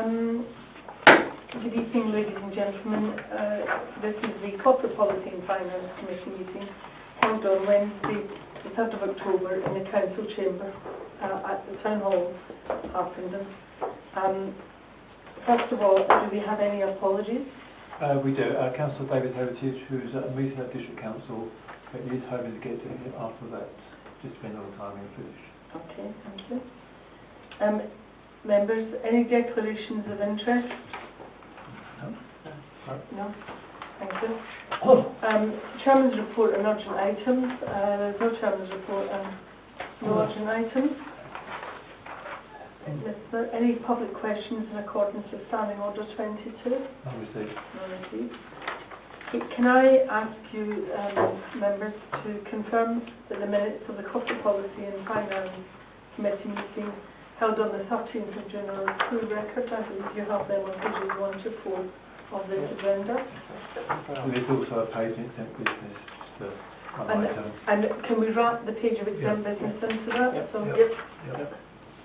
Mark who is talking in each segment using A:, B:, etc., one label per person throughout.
A: Good evening, ladies and gentlemen. This is the Corporate Policy and Finance Committee meeting held on Wednesday, the 3rd of October in the Council Chamber at the Town Hall, Harpenden. First of all, do we have any apologies?
B: We do. Councillor David Heritage, who's at a meeting at District Council, but he's hoping to get to him after that, just depending on the timing and finish.
A: Okay, thank you. Members, any declarations of interest? No? Thank you. Chairman's report and urgent items. There's no Chairman's report and no urgent items. Is there any public questions in accordance with Standing Order 22?
B: None received.
A: None received. Can I ask you, members, to confirm that the minutes of the Corporate Policy and Finance Committee meeting held on the 13th of June are a true record? I believe you have them on pages 1 to 4 of this agenda.
B: There's also a page in exempt business, just one item.
A: And can we wrap the page of exempt business into that?
B: Yep.
A: So,
B: Yep.
A: yes.
B: Yep.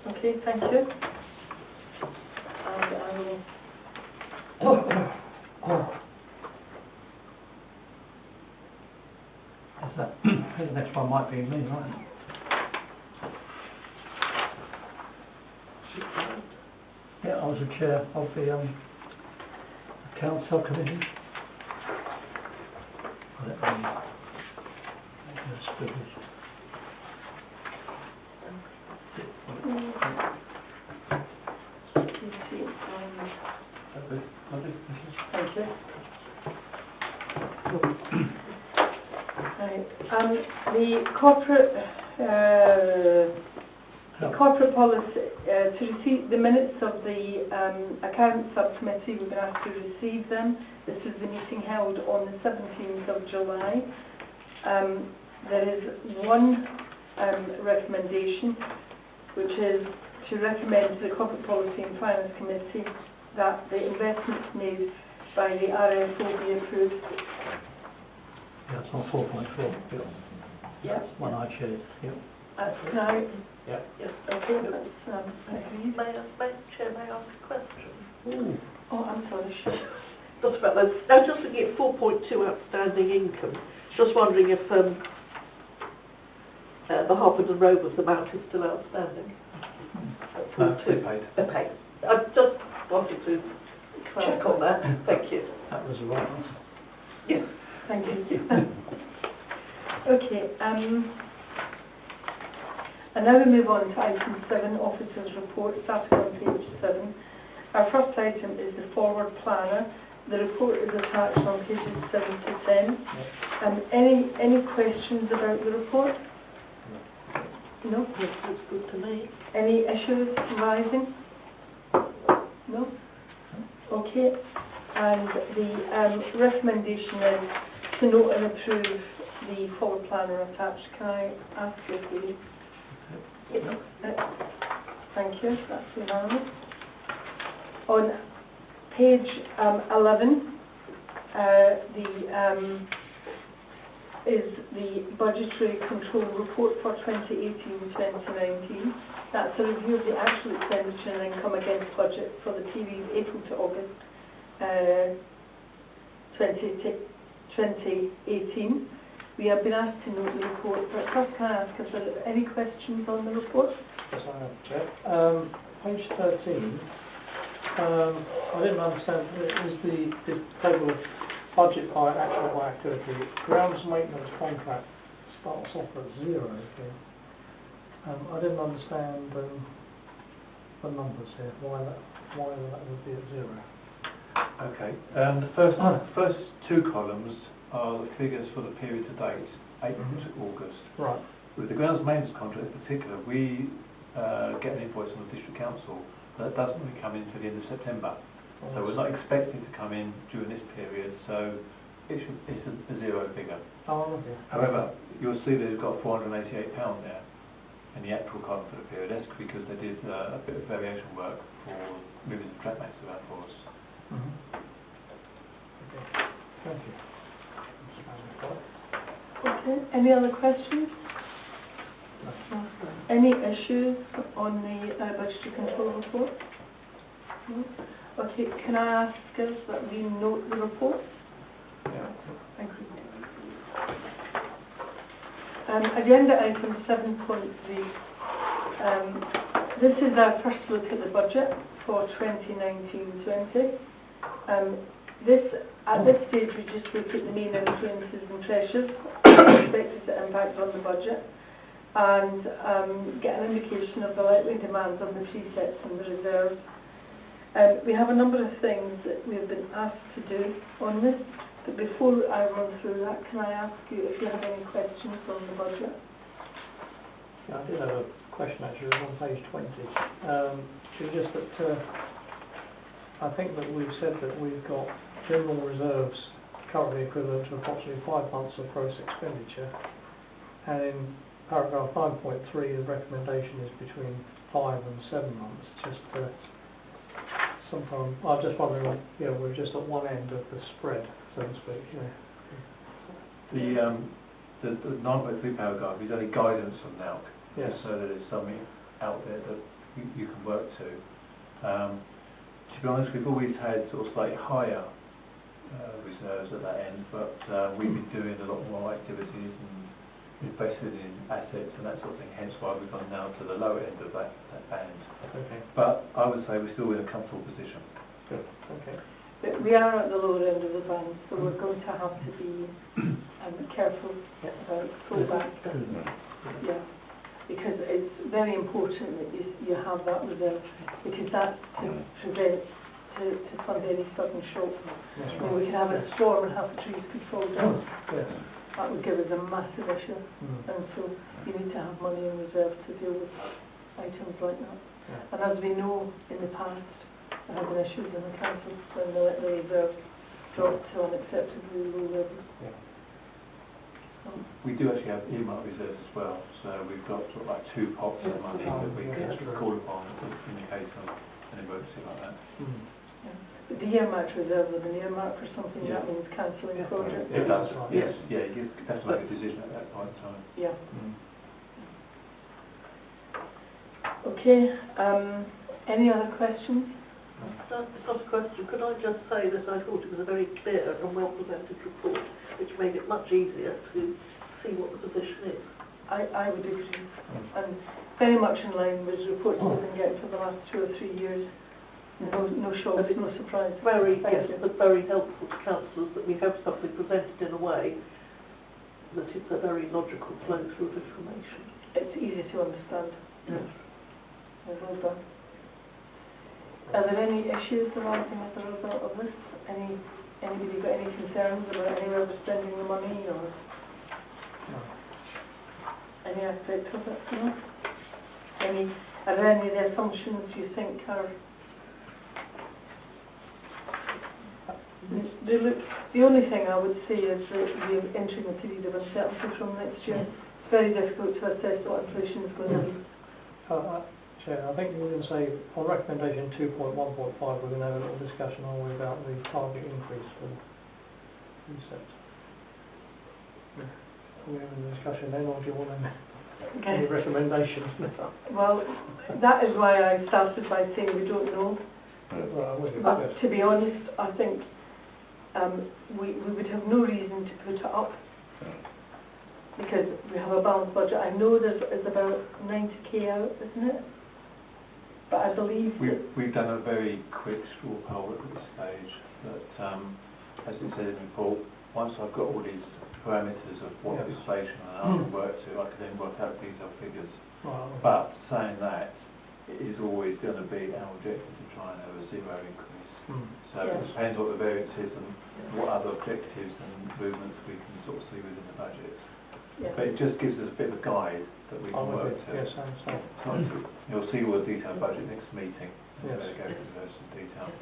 A: Okay, thank you. And I will...
C: The next one might be me, right? Yeah, I was the chair of the accounts subcommittee.
A: Thank you. The corporate policy, to receive the minutes of the accounts subcommittee, we've been asked to receive them. This is the meeting held on the 17th of July. There is one recommendation, which is to recommend to the Corporate Policy and Finance Committee that the investments made by the RFO be approved.
C: Yeah, it's on 4.4.
A: Yeah.
C: One I chaired. Yeah.
A: Can I?
B: Yeah.
A: Yes. Okay. That's agreed.
D: May I ask a question?
C: Ooh.
A: Oh, I'm sorry.
D: Not about that. I was just looking at 4.2 outstanding income. Just wondering if the Harpenden Rovers amount is still outstanding.
B: They paid.
D: Okay. I just wanted to check on that. Thank you.
C: That was the right answer.
D: Yes.
A: Thank you. Okay. And now we move on to item 7, Officers' Report, starting on page 7. Our first item is the Forward Planner. The report is attached on pages 7 to 10. Any questions about the report? No?
D: Yes, that's good to me.
A: Any issues arising? No? Okay. And the recommendation is to note and approve the Forward Planner attached. Can I ask you, please? Thank you. That's unanimous. On page 11, is the Budgetary Control Report for 2018-2019. That's a review of the actual expenditure and income against budget for the period April to August 2018. We have been asked to note the report, but first can I ask if there are any questions on the report?
E: Yes, I have, Chair. Page 13, I didn't understand, is this table of budget by actual by activity, grounds maintenance contract starts off at 0 here. I didn't understand the numbers here, why that would be at 0.
B: Okay. The first two columns are the figures for the period to date, April to August.
E: Right.
B: With the grounds maintenance contract in particular, we get an invoice from the District Council that doesn't really come in until the end of September. So we're not expecting to come in during this period, so it's a 0 figure.
E: Oh, okay.
B: However, you'll see that it's got £488 there in the actual column for the period. That's because they did a bit of variation work for moving the track mates around for us.
E: Okay. Thank you.
A: Okay. Any other questions? No. Any issues on the budgetary control report? No? Okay, can I ask us that we note the reports?
B: Yeah.
A: Thank you. Agenda item 7.3. This is our first look at the budget for 2019-20. At this stage, we just look at the main influences and pressures expected to impact on the budget, and get an indication of the likely demands on the presets and the reserves. We have a number of things that we have been asked to do on this, but before I run through that, can I ask you if you have any questions on the budget?
E: Yeah, I did have a question actually, it was on page 20. It's just that I think that we've said that we've got general reserves currently equivalent to approximately 5 months of gross expenditure, and in paragraph 9.3 the recommendation is between 5 and 7 months. Just sometime, I'm just wondering, you know, we're just at one end of the spread, so to speak. You know.
B: The 9.3 paragraph is only guidance from NALC,
E: Yes.
B: so that there's something out there that you can work to. To be honest, we've always had sort of slightly higher reserves at that end, but we've been doing a lot more activities and invested in assets and that sort of thing, hence why we've gone now to the lower end of that band.
E: Okay.
B: But I would say we're still in a comfortable position.
E: Good. Okay.
A: But we are at the lower end of the band, so we're going to have to be careful about pullback. Yeah, because it's very important that you have that reserve, because that's to prevent, to fund any sudden shock.
E: Yes,
A: I mean, we can have a storm and half the trees could fall down.
E: Yes.
A: That would give us a massive issue, and so you need to have money in reserve to deal with items like that.
E: Yeah.
A: And as we know, in the past, there have been issues in the council when the reserves dropped to unacceptably low levels.
E: Yeah.
B: We do actually have earmark reserves as well, so we've got sort of like 2 pots of money that we can call upon in the case of an emergency like that.
A: Yeah. But the earmark reserve with an earmark for something, that means cancelling the project.
B: It does,
E: right.
B: yes, yeah, you have to make a decision at that point in time.
A: Yeah. Okay, any other questions?
D: It's not a question. Could I just say that I thought it was a very clear and well presented report, which made it much easier to see what the position is.
A: I would agree, and very much in line with reports we've been getting for the last 2 or 3 years. No shocks, no surprise.
D: Very,
A: Thank
D: yes,
A: you.
D: but very helpful to councillors that we have something presented in a way that it's a very logical flow through of information.
A: It's easy to understand.
D: Yes.
A: Well done. Are there any issues arising as a result of this? Anybody got any concerns about anywhere we're spending the money, or any aspect of it? No? Are there any of the assumptions you think are? The only thing I would say is that we're entering a period of uncertainty from next year. It's very difficult to assess what inflation is going to be.
E: Chair, I think we're going to say, on recommendation 2.1.5, we're going to have a little discussion, aren't we, about the target increase for resets. Are we having a discussion then, or do you want any recommendations?
A: Well, that is why I started by saying we don't know. But to be honest, I think we would have no reason to put it up, because we have a balanced budget. I know there's about 90k out, isn't it? But I believe
B: we've done a very quick straw poll at this stage. That, as it said in the report, once I've got all these parameters of what the inflation and I can work to, I can then work out detailed figures. But saying that, it is always going to be our objective to try and have a 0 increase. So it depends what the variance is and what other objectives and movements we can sort of see within the budget. But it just gives us a bit of a guide that we can work to.
E: Yes, I understand.
B: You'll see all the detailed budget next meeting.
E: Yes.
B: We'll go into some detail.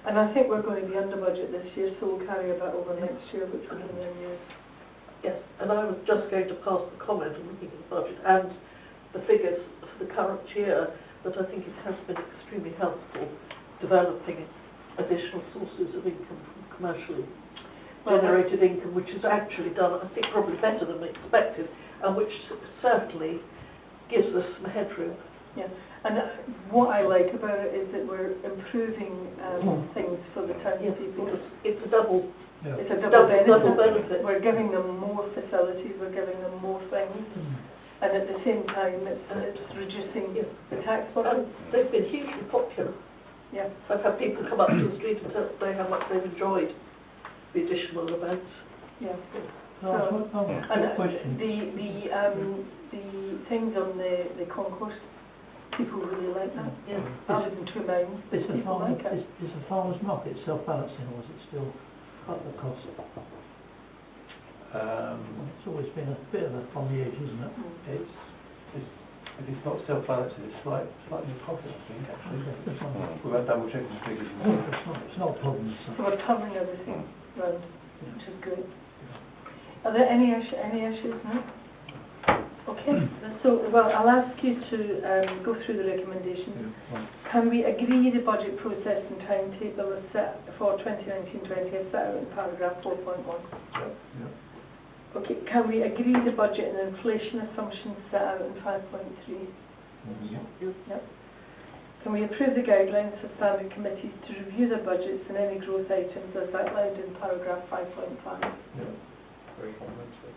A: And I think we're going to be under budget this year, so we'll carry a bit over next year, which will be in years.
D: Yes, and I was just going to pass the comment on looking at the budget and the figures for the current year, that I think it has been extremely helpful developing additional sources of income from commercially generated income, which is actually done, I think, probably better than we expected, and which certainly gives us some headroom
A: Yeah, and what I like about it is that we're improving things for the
D: Yes,
A: townspeople.
D: because it's a double
C: Yeah.
A: It's a double
D: double
A: benefit.
D: benefit.
A: We're giving them more facilities, we're giving them more things, and at the same time, it's reducing
D: Yes.
A: the tax
D: And
A: burden.
D: they've been hugely popular.
A: Yeah.
D: I've had people come up to the street and say how much they've enjoyed the additional events.
A: Yeah.
C: No,
A: And
C: good question.
A: the things on the concourse, people really like that.
D: Yeah.
A: Other than two mines,
C: Is the
A: people like it.
C: is the farmer's market self-balancing, or is it still at the cost? It's always been a bit of a on the edge, isn't it?
B: If it's not self-balancing, it's slightly profit, I think, actually.
C: Okay, that's not,
B: We've had double checking the figures.
C: it's not a problem.
A: So we're covering everything round, which is great. Are there any issues now? Okay, so, well, I'll ask you to go through the recommendations. Can we agree the budget process and timetable is set for 2019-20 as set out in paragraph 4.1? Okay, can we agree the budget and inflation assumptions set out in 5.3? Yep. Can we approve the guidelines for standing committees to review their budgets and any growth items as outlined in paragraph 5.5?
E: Very complimentary.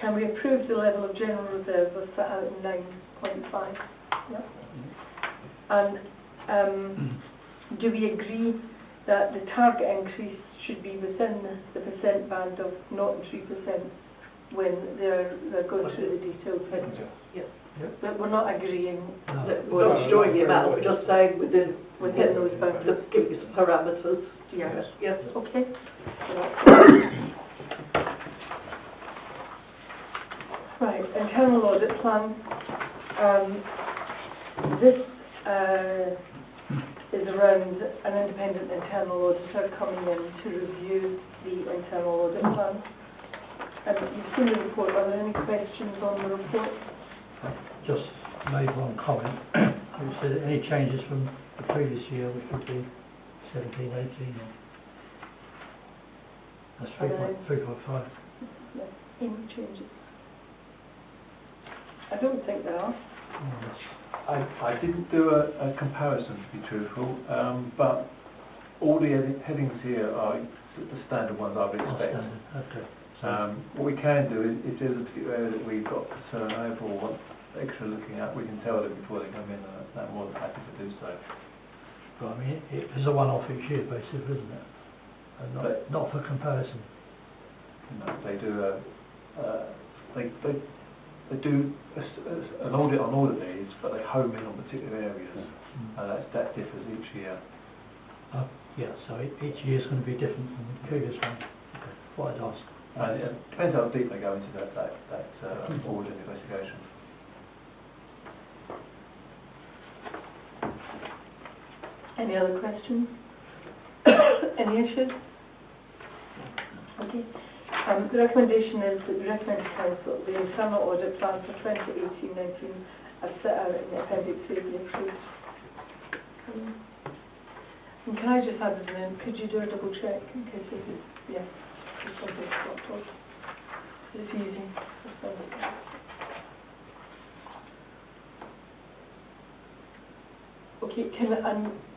A: Can we approve the level of general reserve as set out in 9.5? Yep. And do we agree that the target increase should be within the percent band of 0 and 3% when they're going through the detailed figures?
D: Yes.
A: But we're not agreeing,
D: We're not destroying the amount, we're just saying within
A: those bounds.
D: just give you some parameters.
A: Yeah.
D: Yes.
A: Okay. Right, internal audit plan. This is around an independent internal auditor coming in to review the internal audit plan. You've seen the report. Are there any questions on the report?
C: Just made one comment, which said any changes from the previous year, which would be 17, 18, or that's 3.5.
A: No, any changes? I don't think there are.
B: I didn't do a comparison, to be truthful, but all the headings here are the standard ones I would expect.
C: Okay.
B: What we can do is, if there's a particular area that we've got concern over or want extra looking at, we can tell them before they come in, and I'm more than happy to do so.
C: But I mean, it is a one-off each year, basically, isn't it? And not for comparison.
B: No, they do they do an audit on all of these, but they home in on particular areas, and that differs each year.
C: Yeah, so each year is going to be different from the previous one. Okay, what I'd ask.
B: And it depends how deep they go into that audit investigation.
A: Any other questions? Any issues? Okay. The recommendation is that we recommend to Council the internal audit plan for 2018-19 as set out in the Appendix A be approved. And can I just add as an could you do a double check in case this is, yes, if something's dropped off? It's easy. Okay,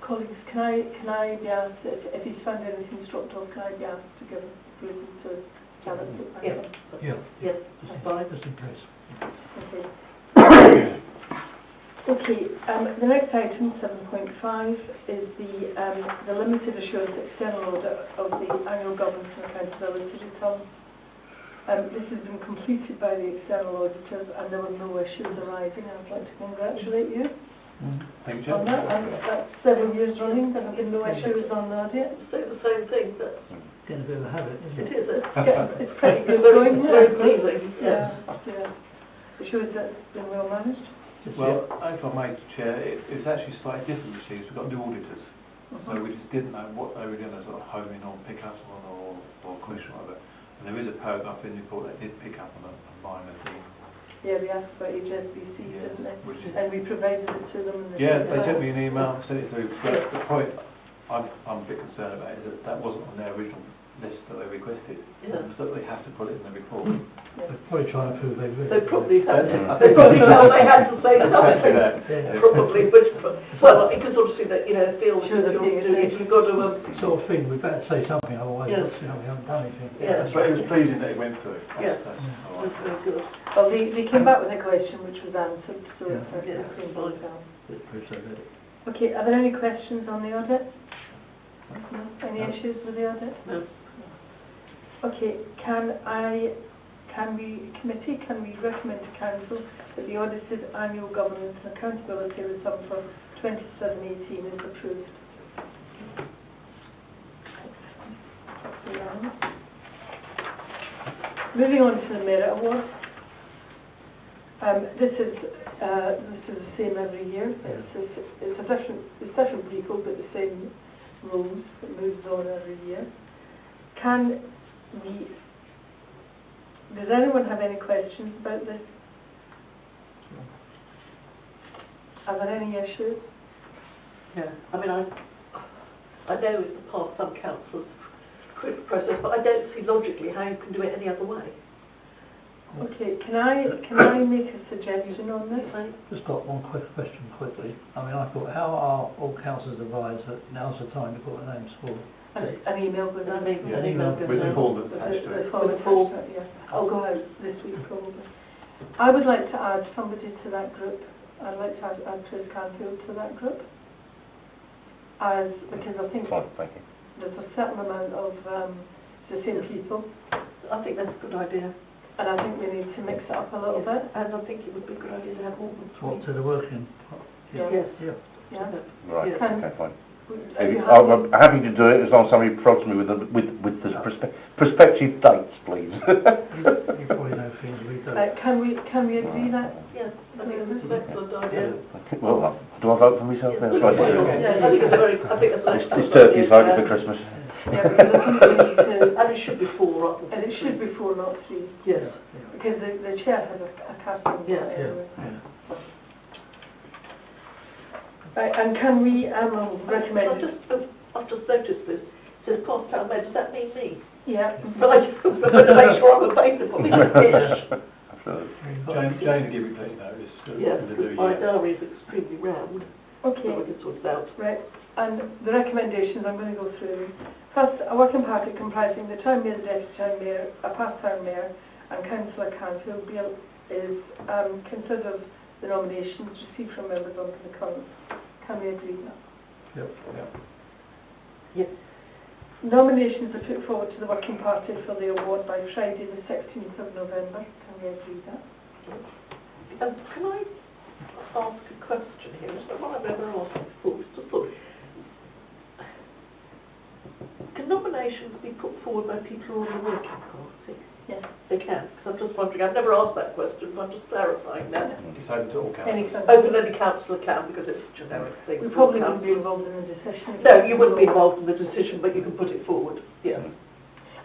A: colleagues, can I be asked, if he's found anything's dropped off, can I be asked to give reason to Janet?
D: Yes.
C: Yeah.
D: Yes, that's fine.
C: Just in case.
A: Okay. Okay, the next item, 7.5, is the limited assurance external audit of the annual governance and accountability return. This has been completed by the external auditors and there were no issues arising. I'd like to congratulate you
B: Thank you.
A: on that. And that's 7 years running, there have been no issues on the audit.
D: Say the same thing, but
C: Getting a bit of a habit, isn't
D: it
C: it?
D: is
A: It's pretty good
D: very,
A: going,
D: very
A: yeah.
D: pleasing. Yes.
A: Yeah. It shows that it's been well managed.
B: Well, if I may, Chair, it's actually slightly different this year. We've got new auditors, so we just didn't know what they were going to sort of home in on, pick up on, or question or whatever. And there is a paragraph in the report that did pick up on a minor thing.
A: Yeah, we asked about HSBC,
B: Yes,
A: didn't they?
B: which is,
A: And we provided it to them. And
B: yeah, they sent me an email, sent it through. But the point I'm a bit concerned about is that wasn't on their original list that they requested.
D: Yeah.
B: So they have to put it in the report.
C: They're probably trying to prove they've written
D: They
C: it.
D: probably had,
B: Yeah.
D: they probably felt they had to say
B: Exactly
D: something.
B: that.
C: Yeah.
D: Probably, but, well, because obviously that, you know, feel that
A: Sure,
D: you're
A: they're
D: doing it, you've got to,
C: Sort of thing, we better say something, otherwise,
D: Yes.
C: you know, we haven't done anything.
D: Yeah.
B: But it was pleasing that it went through.
D: Yes.
B: That's all
D: that's
B: right.
D: very good.
A: Well, they came back with a question which was answered, so
C: Yeah.
A: it's
D: Yeah,
A: been
D: fine.
A: down.
C: It proves they read it.
A: Okay, are there any questions on the audit? No? Any
C: No.
A: issues with the audit?
D: No.
A: Okay, can we recommend to council that the audited annual governance and accountability report for 27-18 is approved? Moving on to the Merit Award. This is the same every year. It's different people, but the same rules. It moves on every year. Does anyone have any questions about this? Are there any issues?
D: Yeah, I mean, I know in the past some councils quit the process, but I don't see logically how you can do it any other way.
A: Okay, can I make a suggestion on this?
C: Just got one quick question quickly. I mean, I thought, how are all councillors advised that now's the time to put their names forward?
A: An email goes out.
B: Yeah.
D: An email goes
B: With the
D: out.
B: form
A: With
B: attached to
A: the
B: it.
A: form
D: With the form.
A: attached, yeah. I'll go out this week probably. I would like to add somebody to that group. I'd like to add Chris Canfield to that group. Because I think
F: Fine, thank you.
A: there's a certain amount of the same people,
D: I think that's a good idea.
A: and I think we need to mix it up a little bit.
D: And I think it would be a good idea to have more than
C: What,
D: three.
C: to the working?
A: Yeah.
D: Yes.
C: Yeah.
A: Yeah.
F: Right,
A: Can-
F: okay, fine.
A: Are you
F: I'm
A: happy?
F: happy to do it as long as somebody prods me with the prospective dates, please.
C: You probably know things we don't.
A: Can we agree that?
D: Yes, I think that's an excellent idea.
F: Well, do I vote for myself
D: Yes,
F: then?
D: I
F: Sorry.
D: think it's very, I think that's an
F: It's
D: excellent
F: turkey's
D: idea.
F: voted for Christmas.
A: Yeah, because I think we need to,
D: And it should be four rather than
A: and it should be 4, not 3,
D: Yes.
A: because the chair has a casting vote
D: Yeah.
A: anyway.
C: Yeah.
A: Right, and can we recommend?
D: I've just noticed this. It says past town mayor, does that mean me?
A: Yeah.
D: But I just want to make sure I'm available.
F: Absolutely.
B: Jane will give you plenty notice
D: Yes,
B: in the
D: because
B: new
D: my
B: year.
D: diary is extremely round, so
A: Okay.
D: I can sort it out.
A: Right, and the recommendations, I'm going to go through them. First, a working party comprising the town mayor, the deputy town mayor, a past town mayor, and councillor Canfield is considered the nominations received from members under the current. Can we agree with that?
C: Yep.
D: Yes.
A: Nominations are put forward to the working party for the award by Friday the 16th of November. Can we agree with that?
D: Can I ask a question here? It's not one I've ever asked before. It's just thought, can nominations be put forward by people who are on the working party?
A: Yes.
D: They can, because I'm just wondering, I've never asked that question, but I'm just clarifying now.
B: It's open to all
A: Any
B: councils.
D: Open any councillor can, because it's a generic thing.
A: We probably wouldn't be involved in the decision.
D: No, you wouldn't be involved in the decision, but you can put it forward, yeah.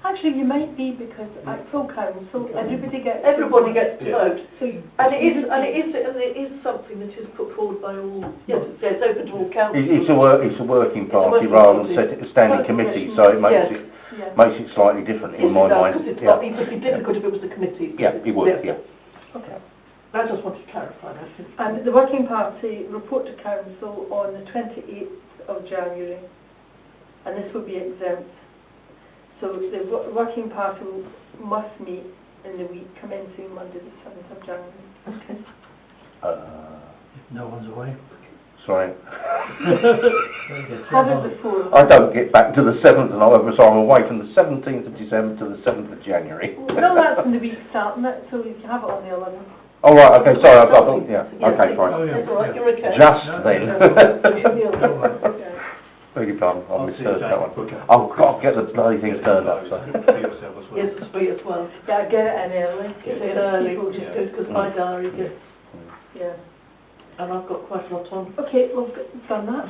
A: Actually, you might be, because at full council, everybody gets...
D: Everybody gets to
B: Yeah.
D: vote.
A: So
D: And it is something that is put forward by all, yes, it's open to all councillors.
F: It's a working
D: It's a
F: party
D: working
F: rather
D: party.
F: than a standing committee, so it
D: Yes.
F: makes it slightly different in my mind.
D: Because it's
F: Yeah.
D: not, it would be difficult if it was a committee.
F: Yeah, it would, yeah.
A: Okay.
D: I just wanted to clarify that.
A: And the working party report to council on the 28th of January, and this will be exempt. So the working party must meet in the week commencing Monday the 7th of January.
D: Okay.
C: If no one's away.
F: Sorry.
A: How does the forum?
F: I don't get back to the 7th of November, so I'm away from the 17th of December to the 7th of January.
A: No, that's in the week starting it, so you can have it on the 11th.
F: Oh, right, okay, sorry, I thought, yeah, okay, fine.
C: Oh, yeah.
D: That's all right, you're okay.
F: Just then.
A: Yeah.
F: Beg your pardon, I
B: I'll see
F: misheard
B: Jane
F: that one.
B: book it.
F: I've got to get the bloody things turned up, so.
B: For yourself as well.
D: Yes, it's free as well.
A: Yeah, get it in early.
D: Get it early,
A: People
D: just
A: just-
D: because my diary gets,
A: Yeah.
D: and I've got quite a lot on.
A: Okay, we've done that.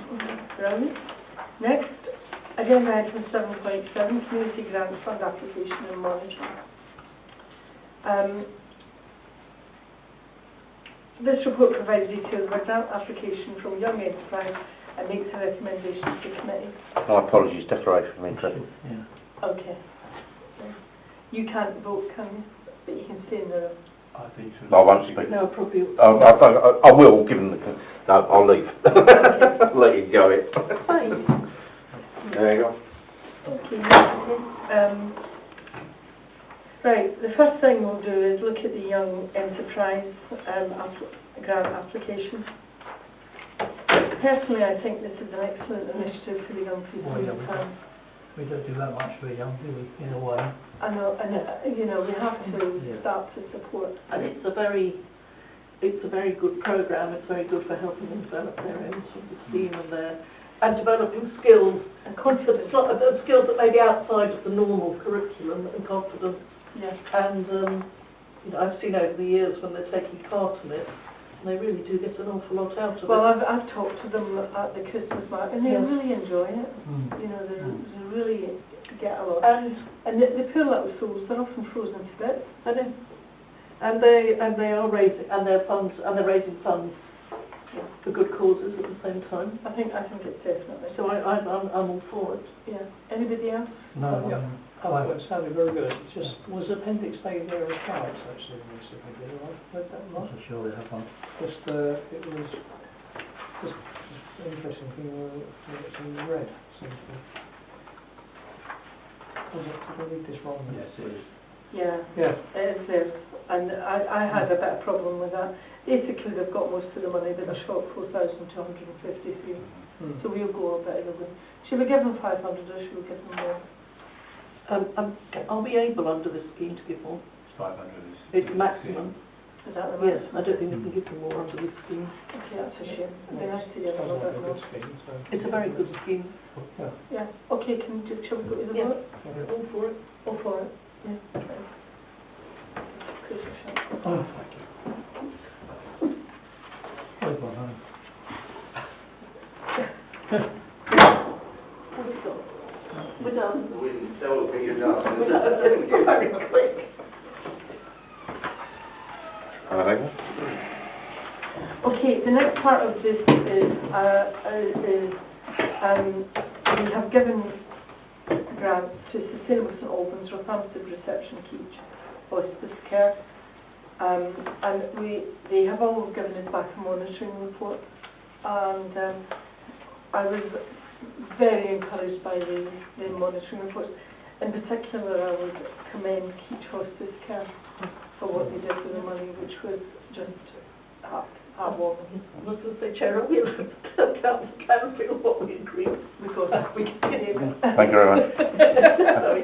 A: Brilliant. Next, agenda item 7.7, community grant fund application and monitoring. This report provides details of a grant application from Young Enterprise and makes a recommendation to the committee.
F: My apologies, declaration of interest.
C: Yeah.
A: Okay. You can't vote, can you? But you can stay in the...
B: I think so.
F: I won't speak.
D: No, probably.
F: I will, given the... No, I'll leave. Let you go it.
D: Fine.
F: There you go.
A: Okay. Right, the first thing we'll do is look at the Young Enterprise grant application. Personally, I think this is an excellent initiative for the young people in the town.
C: We don't do that much for young, do we, in a way?
A: I know, and you know, we have to start to support.
D: And it's a very good programme. It's very good for helping them develop their own sort of esteem and developing skills and confidence. Not the skills that may be outside of the normal curriculum and confidence.
A: Yes.
D: And you know, I've seen over the years when they're taking part in it, and they really do get an awful lot out of
A: Well,
D: it.
A: I've talked to them at the Christmas market, and they
D: Yes.
A: really enjoy it. You know, they really get a lot. And the poor little souls, they're often frozen to bits.
D: I know. And they are raising they're raising funds for good causes at the same time.
A: I think it's definitely.
D: So I'm all for it.
A: Yeah. Anybody else?
C: No,
E: It sounded very good. It's just, was Appendix A there as cards actually when we submitted it? I read that
C: I'm
E: wrong.
C: not so sure they have one.
E: Just, it was just an interesting thing it's in red, seems to be. Did I read this wrong?
B: Yes, it is.
A: Yeah.
E: Yeah.
A: It is there. And I had a bit of problem with that. Basically, they've got most of the money, but they're short 4,253. So we'll go a bit of the way. Should we give them 500 or should we give them more?
D: Are we able under this scheme to give more?
B: 500 is...
D: It's maximum.
A: Is that the
D: Yes,
A: maximum?
D: I don't think we can give them more under this scheme.
A: Okay, that's a shame. It'd be nice to give them a
E: Sounds like
A: bit
E: a
A: more.
E: good scheme, so.
D: It's a very good scheme.
E: Yeah.
A: Yeah. Okay, shall we go to the
D: Yeah.
A: vote?
D: All for it.
A: All for it? Yeah. Right. Christmas shop.
C: Oh, well done.
D: What have we got? We're done.
F: You're done.
D: Very quick.
A: Okay, the next part of this is we have given grants to Sustainable St Albans, Rothamsted Reception Keach, Hospice Care, and they have all given us back a monitoring report, and I was very encouraged by the monitoring reports. In particular, I would commend Keach Hospice Care for what they did with the money, which was just heartwarming.
D: I was going to say, Chair, we can feel what we agree because we can hear it.
F: Thank you very much.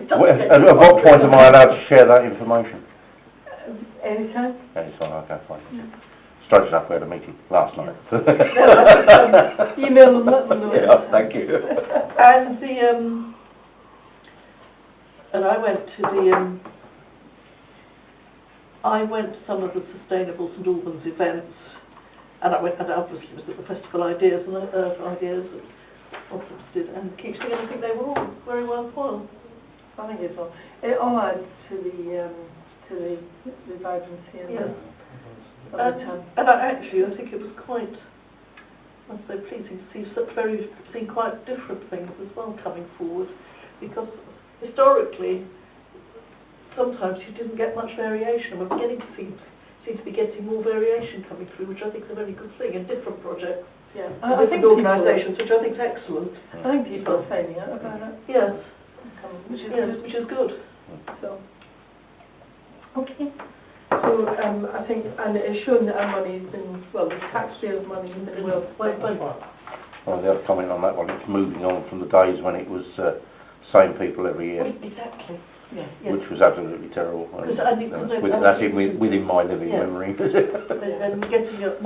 D: Sorry,
F: At what point am I allowed to share that information?
A: Anytime.
F: Anytime, okay, fine. Strange enough, we had a meeting last night.
A: Email them, let them know.
F: Yeah, thank you.
D: And and I went to some of the Sustainable St Albans events, and I obviously was at the Festival Ideas and Ideas at Oxford and Keaching, and I think they were all very worthwhile.
A: I think it all adds to the vibrancy and
D: Yes.
A: of the town.
D: And I think it was quite, I'd say, pleasing to see quite different things as well coming forward, because historically sometimes you didn't get much variation, and we're beginning to seem to be getting more variation coming through, which I think is a very good thing, in different projects,
A: Yeah,
D: and different organisations, which I think is excellent.
A: I think people are finding out about it.
D: Yes,
A: Which is
D: which is good.
A: So, okay. So I think, and it's shown that our money's been, well, the taxpayers' money has been well spent.
F: Well, the other comment on that one, it's moving on from the days when it was same people every year,
D: Exactly. Yeah.
F: which was absolutely terrible. And
D: Because I think
F: that's within my living
D: Yeah.
F: memory.
D: And getting a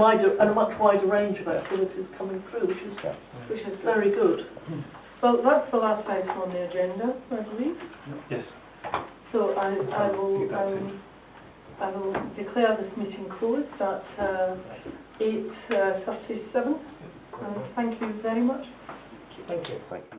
D: much wider range of activities coming through, which is very good.
A: Well, that's the last item on the agenda, I believe.
B: Yes.
A: So I will declare this meeting closed at 8:37. Thank you very much.
E: Thank you.
F: Thank you.